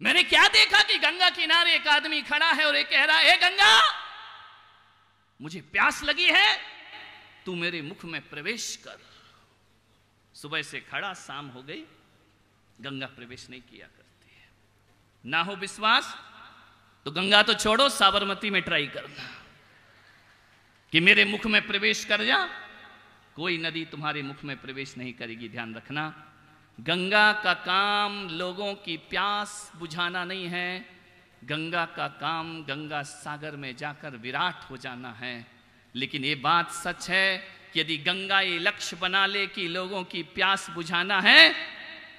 मैंने क्या देखा कि गंगा किनारे एक आदमी खड़ा है और एक कह रहा है, गंगा मुझे प्यास लगी है, तू मेरे मुख में प्रवेश कर। सुबह से खड़ा, शाम हो गई, गंगा प्रवेश नहीं किया करती है। ना हो विश्वास तो गंगा तो छोड़ो, साबरमती में ट्राई करना कि मेरे मुख में प्रवेश कर जा। कोई नदी तुम्हारे मुख में प्रवेश नहीं करेगी। ध्यान रखना, गंगा का काम लोगों की प्यास बुझाना नहीं है। गंगा का काम गंगा सागर में जाकर विराट हो जाना है। लेकिन ये बात सच है कि यदि गंगा ये लक्ष्य बना ले कि लोगों की प्यास बुझाना है,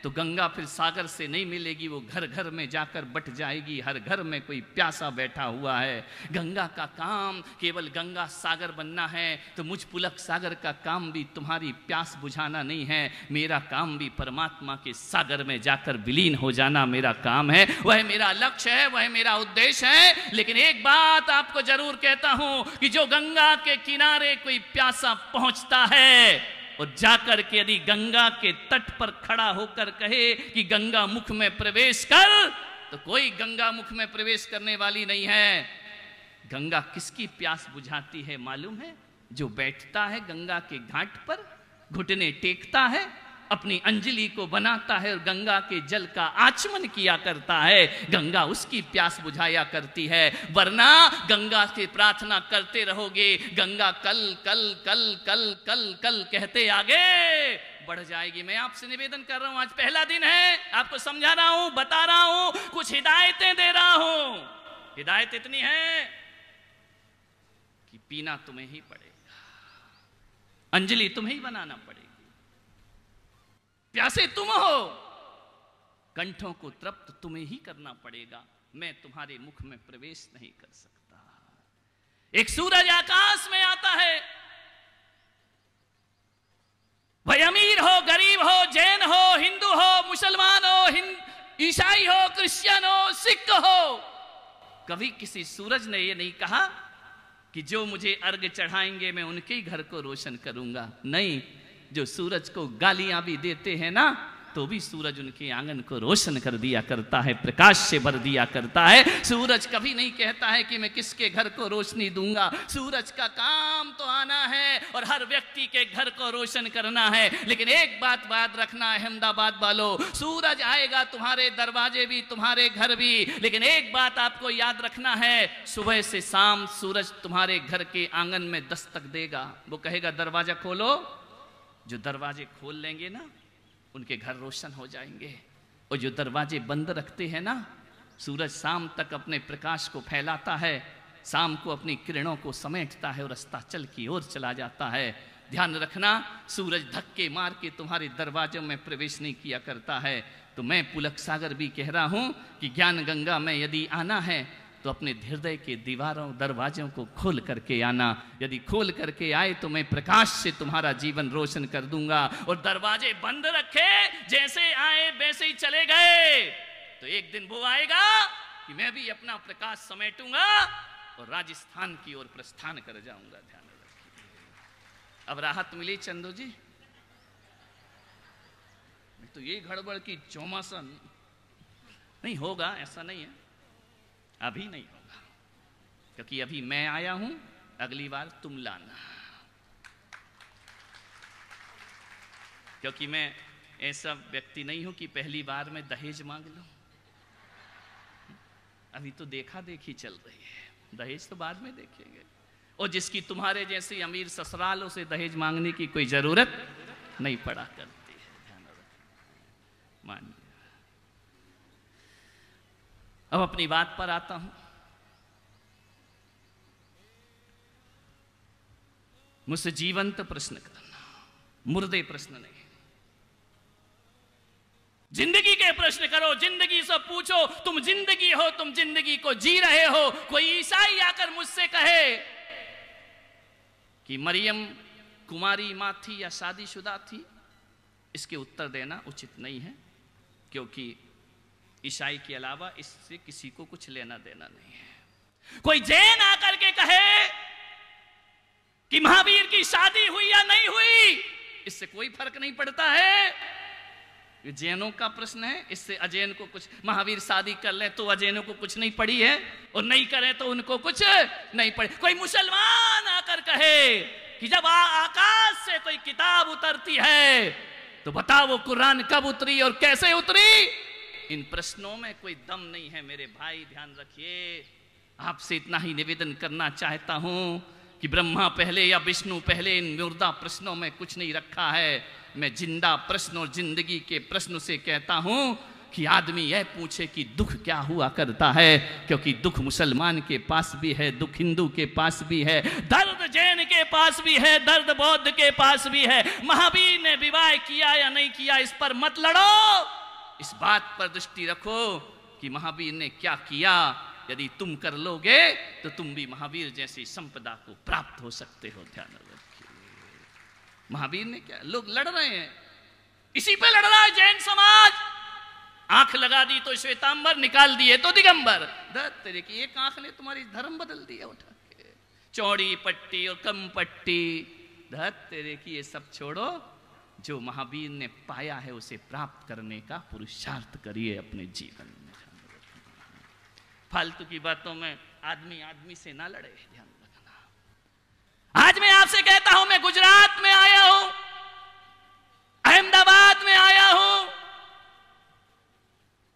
तो गंगा फिर सागर से नहीं मिलेगी, वो घर घर में जाकर बट जाएगी। हर घर में कोई प्यासा बैठा हुआ है। गंगा का काम केवल गंगा सागर बनना है, तो मुझ पुलक सागर का काम भी तुम्हारी प्यास बुझाना नहीं है। मेरा काम भी परमात्मा के सागर में जाकर विलीन हो जाना मेरा काम है। वह मेरा लक्ष्य है, वह मेरा उद्देश्य है। लेकिन एक बात आपको जरूर कहता हूं कि जो गंगा के किनारे कोई प्यासा पहुंचता है और जाकर के यदि गंगा के तट पर खड़ा होकर कहे कि गंगा मुख में प्रवेश कर, तो कोई गंगा मुख में प्रवेश करने वाली नहीं है। गंगा किसकी प्यास बुझाती है मालूम है? जो बैठता है गंगा के घाट पर, घुटने टेकता है, अपनी अंजलि को बनाता है और गंगा के जल का आचमन किया करता है, गंगा उसकी प्यास बुझाया करती है। वरना गंगा से प्रार्थना करते रहोगे, गंगा कल कल कल कल कल कल कहते आगे बढ़ जाएगी। मैं आपसे निवेदन कर रहा हूं, आज पहला दिन है, आपको समझा रहा हूं, बता रहा हूं, कुछ हिदायतें दे रहा हूं। हिदायत इतनी है कि पीना तुम्हें ही पड़ेगा, अंजलि तुम्हें ही बनाना पड़ेगा। प्यासे तुम हो, कंठों को तृप्त तुम्हें ही करना पड़ेगा। मैं तुम्हारे मुख में प्रवेश नहीं कर सकता। एक सूरज आकाश में आता है, भाई अमीर हो, गरीब हो, जैन हो, हिंदू हो, मुसलमान हो, ईसाई हो, क्रिश्चियन हो, सिख हो, कभी किसी सूरज ने यह नहीं कहा कि जो मुझे अर्घ चढ़ाएंगे मैं उनके ही घर को रोशन करूंगा। नहीं, जो सूरज को गालियां भी देते हैं ना, तो भी सूरज उनके आंगन को रोशन कर दिया करता है, प्रकाश से भर दिया करता है। सूरज कभी नहीं कहता है कि मैं किसके घर को रोशनी दूंगा। सूरज का काम तो आना है और हर व्यक्ति के घर को रोशन करना है। लेकिन एक बात याद रखना अहमदाबाद वालों, सूरज आएगा तुम्हारे दरवाजे भी, तुम्हारे घर भी, लेकिन एक बात आपको याद रखना है, सुबह से शाम सूरज तुम्हारे घर के आंगन में दस्तक देगा। वो कहेगा दरवाजा खोलो, जो दरवाजे खोल लेंगे ना उनके घर रोशन हो जाएंगे, और जो दरवाजे बंद रखते हैं ना, सूरज शाम तक अपने प्रकाश को फैलाता है, शाम को अपनी किरणों को समेटता है और अस्ताचल की ओर चला जाता है। ध्यान रखना, सूरज धक्के मार के तुम्हारे दरवाजों में प्रवेश नहीं किया करता है। तो मैं पुलक सागर भी कह रहा हूं कि ज्ञान गंगा में यदि आना है तो अपने हृदय के दीवारों दरवाजों को खोल करके आना। यदि खोल करके आए तो मैं प्रकाश से तुम्हारा जीवन रोशन कर दूंगा। और दरवाजे बंद रखे, जैसे आए वैसे ही चले गए, तो एक दिन वो आएगा कि मैं भी अपना प्रकाश समेटूंगा और राजस्थान की ओर प्रस्थान कर जाऊंगा। ध्यान रखिए। अब राहत मिली चंदू जी? तो ये गड़बड़ की चौमासा नहीं होगा, ऐसा नहीं है, अभी नहीं होगा, क्योंकि अभी मैं आया हूं, अगली बार तुम लाना। क्योंकि मैं ऐसा व्यक्ति नहीं हूं कि पहली बार में दहेज मांग लूं। अभी तो देखा देखी चल रही है, दहेज तो बाद में देखेंगे। और जिसकी तुम्हारे जैसे अमीर ससुरालों से दहेज मांगने की कोई जरूरत नहीं पड़ा करती है। ध्यान रखना। मानिए, अब अपनी बात पर आता हूं। मुझसे जीवंत प्रश्न करना, मुर्दे प्रश्न नहीं। जिंदगी के प्रश्न करो, जिंदगी से पूछो, तुम जिंदगी हो, तुम जिंदगी को जी रहे हो। कोई ईसाई आकर मुझसे कहे कि मरियम कुमारी मां थी या शादीशुदा थी, इसके उत्तर देना उचित नहीं है, क्योंकि ईसाई के अलावा इससे किसी को कुछ लेना देना नहीं है। कोई जैन आकर के कहे कि महावीर की शादी हुई या नहीं हुई, इससे कोई फर्क नहीं पड़ता है। ये जैनों का प्रश्न है, इससे अजैन को कुछ, महावीर शादी कर ले तो अजैनों को कुछ नहीं पड़ी है और नहीं करे तो उनको कुछ नहीं पड़ी। कोई मुसलमान आकर कहे कि जब आकाश से कोई किताब उतरती है तो बताओ वो कुरान कब उतरी और कैसे उतरी? इन प्रश्नों में कोई दम नहीं है मेरे भाई, ध्यान रखिए। आपसे इतना ही निवेदन करना चाहता हूं कि ब्रह्मा पहले या विष्णु पहले, इन मुर्दा प्रश्नों में कुछ नहीं रखा है। मैं जिंदा प्रश्न और जिंदगी के प्रश्न से कहता हूं कि आदमी यह पूछे कि दुख क्या हुआ करता है, क्योंकि दुख मुसलमान के पास भी है, दुख हिंदू के पास भी है, दर्द जैन के पास भी है, दर्द बौद्ध के पास भी है। महावीर ने विवाह किया या नहीं किया इस पर मत लड़ो, इस बात पर दृष्टि रखो कि महावीर ने क्या किया। यदि तुम कर लोगे तो तुम भी महावीर जैसी संपदा को प्राप्त हो सकते हो। ध्यान रखिए महावीर ने क्या, लोग लड़ रहे हैं, इसी पे लड़ रहा है जैन समाज। आंख लगा दी तो श्वेतांबर, निकाल दिए तो दिगंबर। तेरे की एक आंख ने तुम्हारी धर्म बदल दिया उठा के। चौड़ी पट्टी और कम पट्टी, तेरे की ये सब छोड़ो। जो महावीर ने पाया है उसे प्राप्त करने का पुरुषार्थ करिए अपने जीवन में। फालतू की बातों में आदमी आदमी से ना लड़े, ध्यान रखना। आज मैं आपसे कहता हूं, मैं गुजरात में आया हूं, अहमदाबाद में आया हूं,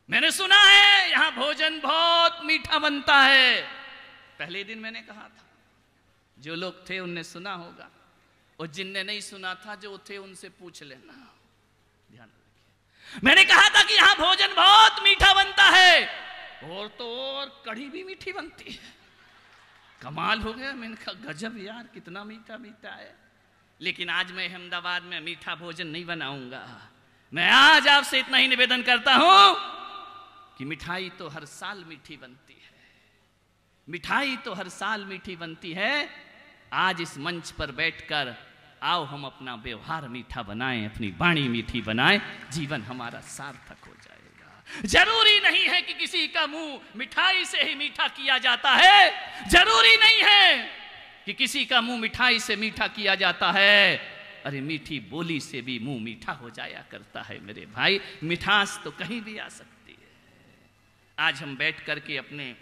मैंने सुना है यहां भोजन बहुत मीठा बनता है। पहले दिन मैंने कहा था, जो लोग थे उनने सुना होगा, और जिनने नहीं सुना था जो थे उनसे पूछ लेना। ध्यान रखिए, मैंने कहा था कि यहां भोजन बहुत मीठा बनता है, और तो और कढ़ी भी मीठी बनती है। कमाल हो गया, मैंने कहा गजब यार, कितना मीठा मीठा है। लेकिन आज मैं अहमदाबाद में मीठा भोजन नहीं बनाऊंगा। मैं आज आपसे इतना ही निवेदन करता हूं कि मिठाई तो हर साल मीठी बनती है, मिठाई तो हर साल मीठी बनती है। आज इस मंच पर बैठकर आओ हम अपना व्यवहार मीठा बनाएं, अपनी वाणी मीठी बनाएं, जीवन हमारा सार्थक हो जाएगा। जरूरी नहीं है कि किसी का मुंह मिठाई से ही मीठा किया जाता है, जरूरी नहीं है कि किसी का मुंह मिठाई से मीठा किया जाता है। अरे मीठी बोली से भी मुंह मीठा हो जाया करता है मेरे भाई, मिठास तो कहीं भी आ सकती है। आज हम बैठ करके अपने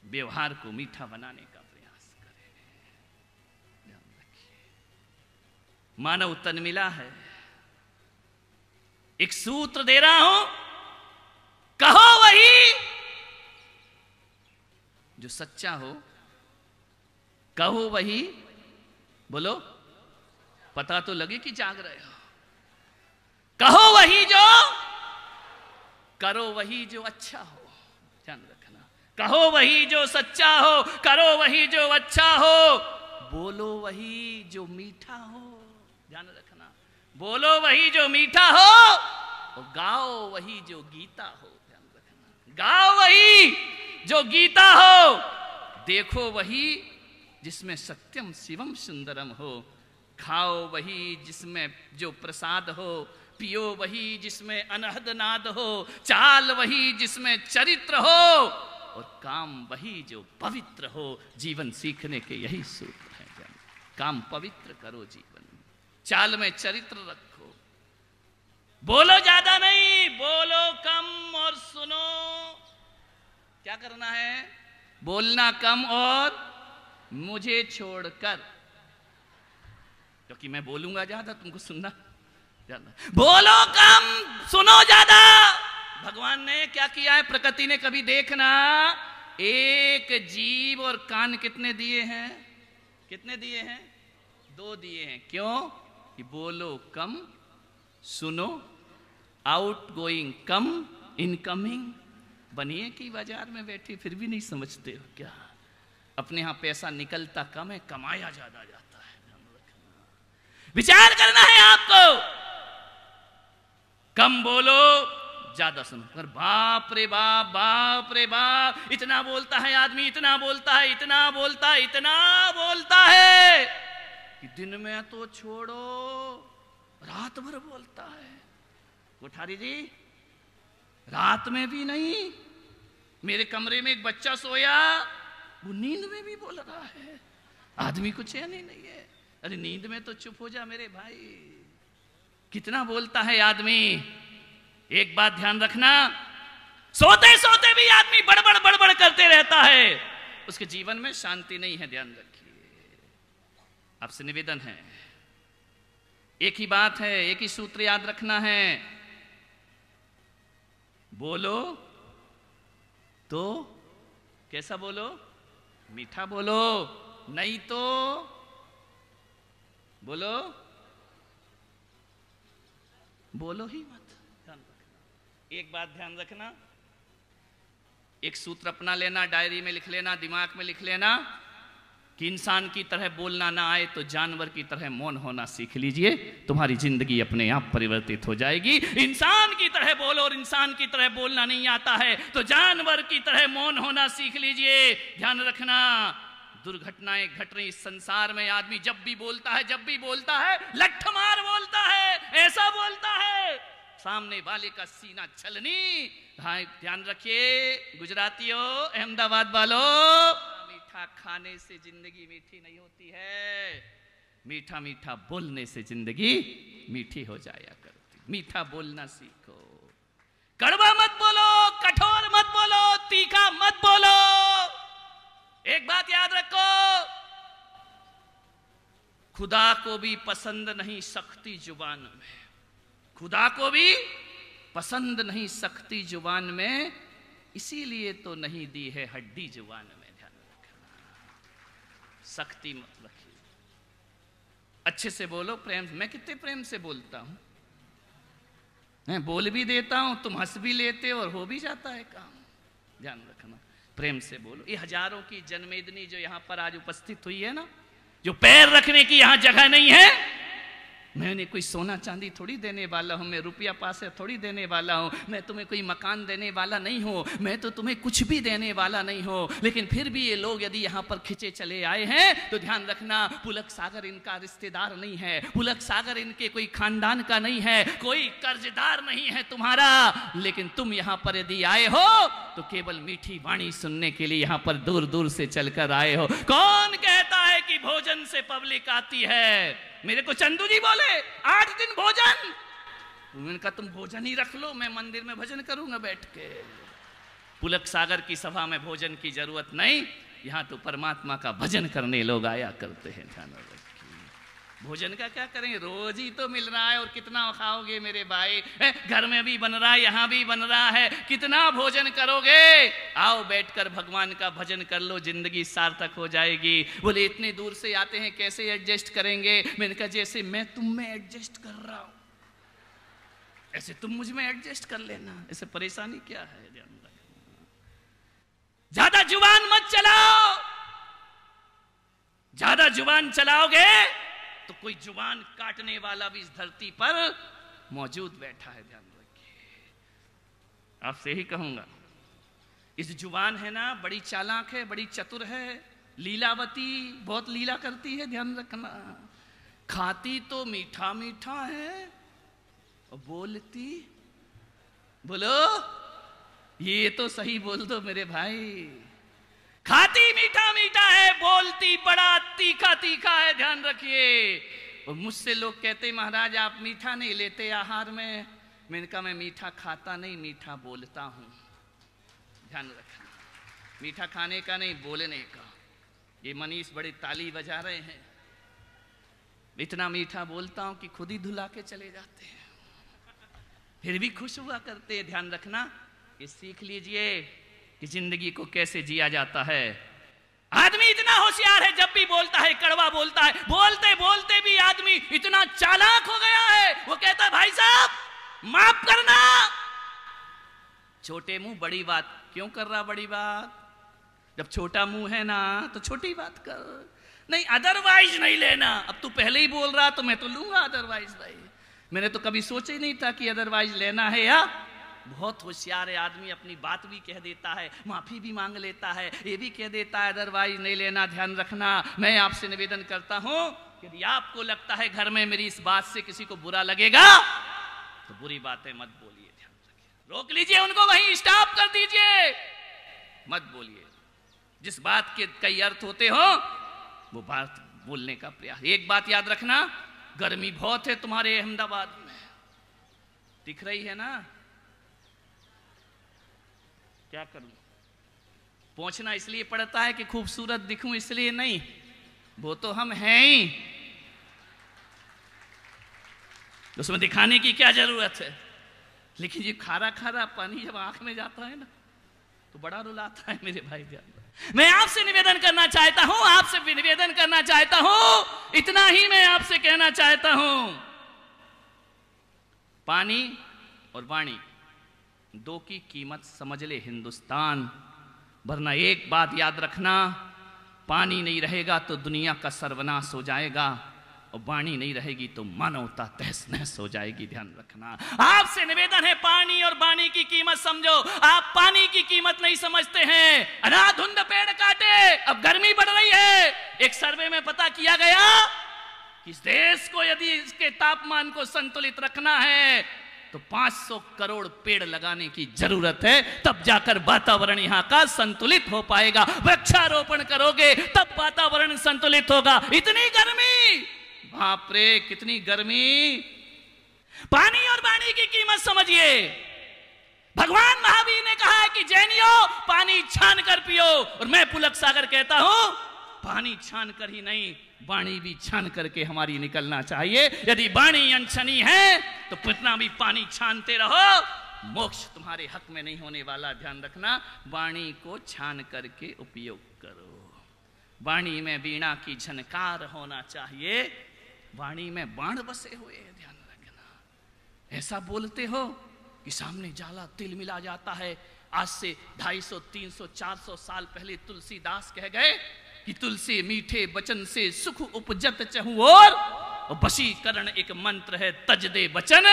व्यवहार को मीठा बनाने का प्रयास करें। ध्यान रखिए, मानव तन मिला है, एक सूत्र दे रहा हूं, कहो वही जो सच्चा हो, कहो वही, बोलो, पता तो लगे कि जाग रहे हो। कहो वही जो, करो वही जो अच्छा हो। ध्यान रखना, कहो वही जो सच्चा हो, करो वही जो अच्छा हो, बोलो वही जो मीठा हो। ध्यान रखना, बोलो वही जो मीठा हो और गाओ वही जो गीता हो। ध्यान रखना, गाओ वही जो गीता हो, देखो वही जिसमें सत्यम शिवम सुंदरम हो, खाओ वही जिसमें जो प्रसाद हो, पियो वही जिसमें अनहद नाद हो, चाल वही जिसमें चरित्र हो, और काम वही जो पवित्र हो। जीवन सीखने के यही सूत्र है। काम पवित्र करो, जीवन चाल में चरित्र रखो, बोलो ज्यादा नहीं, बोलो कम और सुनो। क्या करना है? बोलना कम और मुझे छोड़कर, क्योंकि मैं बोलूंगा ज्यादा, तुमको सुनना ज्यादा। बोलो कम, सुनो ज्यादा। भगवान ने क्या किया है? प्रकृति ने कभी देखना, एक जीभ और कान कितने दिए हैं? कितने दिए हैं? 2 दिए हैं। क्यों? कि बोलो कम, सुनो, आउट गोइंग कम, इनकमिंग। बनिए कि बाजार में बैठे फिर भी नहीं समझते हो क्या? अपने यहां पैसा निकलता कम है, कमाया ज्यादा जाता है। विचार करना है आपको। कम बोलो, ज्यादा सुनो। पर बाप रे बाप, बाप रे बाप, इतना बोलता है आदमी, इतना बोलता है, इतना बोलता है, इतना बोलता है कि दिन में तो छोड़ो, रात भर बोलता है। कोठारी जी, रात में भी नहीं। मेरे कमरे में एक बच्चा सोया, वो नींद में भी बोल रहा है। आदमी को चैन ही नहीं है। अरे नींद में तो चुप हो जा मेरे भाई। कितना बोलता है आदमी, एक बात ध्यान रखना, सोते सोते भी आदमी बड़बड़ बड़बड़ करते रहता है, उसके जीवन में शांति नहीं है। ध्यान रखिए, आपसे निवेदन है, एक ही बात है, एक ही सूत्र याद रखना है, बोलो तो कैसा बोलो? मीठा बोलो, नहीं तो बोलो ही मत। ध्यान रखना, एक बात ध्यान रखना, एक सूत्र अपना लेना, डायरी में लिख लेना, दिमाग में लिख लेना कि इंसान की तरह बोलना ना आए तो जानवर की तरह मौन होना सीख लीजिए, तुम्हारी जिंदगी अपने आप परिवर्तित हो जाएगी। इंसान की तरह बोलो और इंसान की तरह बोलना नहीं आता है तो जानवर की तरह मौन होना सीख लीजिए। ध्यान रखना, दुर्घटनाएं घट रही इस संसार में, आदमी जब भी बोलता है लठ मार बोलता है, ऐसा बोलता है सामने वाले का सीना छलनी। भाई ध्यान रखिए गुजरातियों, अहमदाबाद वालों, मीठा खाने से जिंदगी मीठी नहीं होती है, मीठा मीठा बोलने से जिंदगी मीठी हो जाया करती। मीठा बोलना सीखो, कड़वा मत बोलो, कठोर मत बोलो, तीखा मत बोलो। एक बात याद रखो, खुदा को भी पसंद नहीं सख्ती जुबान में, खुदा को भी पसंद नहीं सख्ती जुबान में, इसीलिए तो नहीं दी है हड्डी जुबान में। ध्यान रखना, सख्ती मत रखिए, अच्छे से बोलो, प्रेम। मैं कितने प्रेम से बोलता हूं, मैं बोल भी देता हूं, तुम हंस भी लेते हो और हो भी जाता है काम। ध्यान रखना, प्रेम से बोलो। ये हजारों की जनमेदनी जो यहां पर आज उपस्थित हुई है ना, जो पैर रखने की यहां जगह नहीं है, मैंने कोई सोना चांदी थोड़ी देने वाला हूं, मैं रुपया पासे थोड़ी देने वाला हूं, मैं तुम्हें कोई मकान देने वाला नहीं हूं, मैं तो तुम्हें कुछ भी देने वाला नहीं हूं। लेकिन फिर भी ये लोग यदि यहां पर खिंचे चले आए हैं तो ध्यान रखना, पुलक सागर इनका रिश्तेदार नहीं है, पुलक सागर इनके कोई खानदान का नहीं है, कोई कर्जदार नहीं है तुम्हारा। लेकिन तुम यहां पर यदि आए हो तो केवल मीठी वाणी सुनने के लिए यहां पर दूर दूर से चलकर आए हो। कौन कहता है कि भोजन से पब्लिक आती है? मेरे को चंदू जी बोले 8 दिन भोजन, मैंने कहा तुम भोजन ही रख लो, मैं मंदिर में भजन करूंगा बैठ के। पुलक सागर की सभा में भोजन की जरूरत नहीं, यहां तो परमात्मा का भजन करने लोग आया करते हैं। ध्यान रखिए, भोजन का क्या करेंगे, रोज ही तो मिल रहा है और कितना खाओगे मेरे भाई, घर में भी बन रहा है, यहां भी बन रहा है, कितना भोजन करोगे? आओ बैठकर भगवान का भजन कर लो, जिंदगी सार्थक हो जाएगी। बोले इतने दूर से आते हैं कैसे एडजस्ट करेंगे? मैंने कहा जैसे मैं तुम में एडजस्ट कर रहा हूं ऐसे तुम मुझ में एडजस्ट कर लेना, ऐसे परेशानी क्या है? ध्यान रखना, ज्यादा जुबान मत चलाओ, ज्यादा जुबान चलाओगे तो कोई जुबान काटने वाला भी इस धरती पर मौजूद बैठा है। ध्यान रखिए, आपसे ही कहूंगा, इस जुबान है ना बड़ी चालाक है, बड़ी चतुर है, लीलावती, बहुत लीला करती है। ध्यान रखना, खाती तो मीठा मीठा है और बोलती, बोलो ये तो सही बोल दो मेरे भाई, खाती मीठा मीठा है, बोलती बड़ा तीखा तीखा है। ध्यान रखिए, और मुझसे लोग कहते महाराज आप मीठा नहीं लेते आहार में, मैंने कहा मैं मीठा खाता नहीं, मीठा बोलता हूं। ध्यान रखना, मीठा खाने का नहीं, बोलने का। ये मनीष बड़ी ताली बजा रहे हैं, इतना मीठा बोलता हूं कि खुद ही धुला के चले जाते हैं, फिर भी खुश हुआ करते हैं। ध्यान रखना, ये सीख लीजिए कि जिंदगी को कैसे जिया जाता है। आदमी इतना होशियार है, जब भी बोलता है कड़वा बोलता है, बोलते बोलते भी आदमी इतना चालाक हो गया है, वो कहता है भाई साहब माफ करना, छोटे मुंह बड़ी बात क्यों कर रहा? बड़ी बात जब छोटा मुंह है ना तो छोटी बात कर, नहीं अदरवाइज नहीं लेना। अब तू पहले ही बोल रहा तो मैं तो लूंगा अदरवाइज। भाई मैंने तो कभी सोचा ही नहीं था कि अदरवाइज लेना है। या बहुत होशियार है आदमी, अपनी बात भी कह देता है, माफी भी मांग लेता है, ये भी कह देता है अदरवाइज नहीं लेना। ध्यान रखना, मैं आपसे निवेदन करता हूं कि यदि आपको लगता है घर में मेरी इस बात से किसी को बुरा लगेगा तो बुरी बातें मत बोलिए। ध्यान रखिए, रोक लीजिए उनको, वहीं स्टॉप कर दीजिए, मत बोलिए। जिस बात के कई अर्थ होते हो वो बात बोलने का प्रयास। एक बात याद रखना, गर्मी बहुत है तुम्हारे अहमदाबाद में, दिख रही है ना, क्या करूं? पहुंचना इसलिए पड़ता है कि खूबसूरत दिखूं, इसलिए नहीं, वो तो हम हैं ही, उसमें दिखाने की क्या जरूरत है। लेकिन ये खारा खारा पानी जब आंख में जाता है ना तो बड़ा रुलाता है मेरे भाई जान। मैं आपसे निवेदन करना चाहता हूं, आपसे निवेदन करना चाहता हूं, इतना ही मैं आपसे कहना चाहता हूं, पानी और वाणी दो की कीमत समझ ले हिंदुस्तान, वरना एक बात याद रखना, पानी नहीं रहेगा तो दुनिया का सर्वनाश हो जाएगा, और वाणी नहीं रहेगी तो मानवता तहस नहस हो जाएगी, ध्यान रखना। आपसे निवेदन है, पानी और वाणी की कीमत समझो। आप पानी की कीमत नहीं समझते हैं, अंधाधुंध पेड़ काटे, अब गर्मी बढ़ रही है। एक सर्वे में पता किया गया कि इस देश को यदि इसके तापमान को संतुलित रखना है तो 500 करोड़ पेड़ लगाने की जरूरत है, तब जाकर वातावरण यहां का संतुलित हो पाएगा। वृक्षारोपण करोगे तब वातावरण संतुलित होगा। इतनी गर्मी, बाप रे कितनी गर्मी। पानी और वाणी की कीमत समझिए। भगवान महावीर ने कहा है कि जैनियों पानी छान कर पियो, और मैं पुलक सागर कहता हूं पानी छान कर ही नहीं, वाणी भी छान करके हमारी निकलना चाहिए। यदि वाणी अनछनी है तो कितना भी पानी छानते रहो, मोक्ष तुम्हारे हक में नहीं होने वाला, ध्यान रखना। वाणी को छान करके उपयोग करो। वाणी में वीणा की झनकार होना चाहिए, वाणी में बाण बसे हुए, ध्यान रखना। ऐसा बोलते हो कि सामने जाला तिल मिला जाता है। आज से 250, 300, 400 साल पहले तुलसीदास कह गए कि तुलसी मीठे वचन से सुख उपजत चहु और वशीकरण एक मंत्र है, तज दे वचन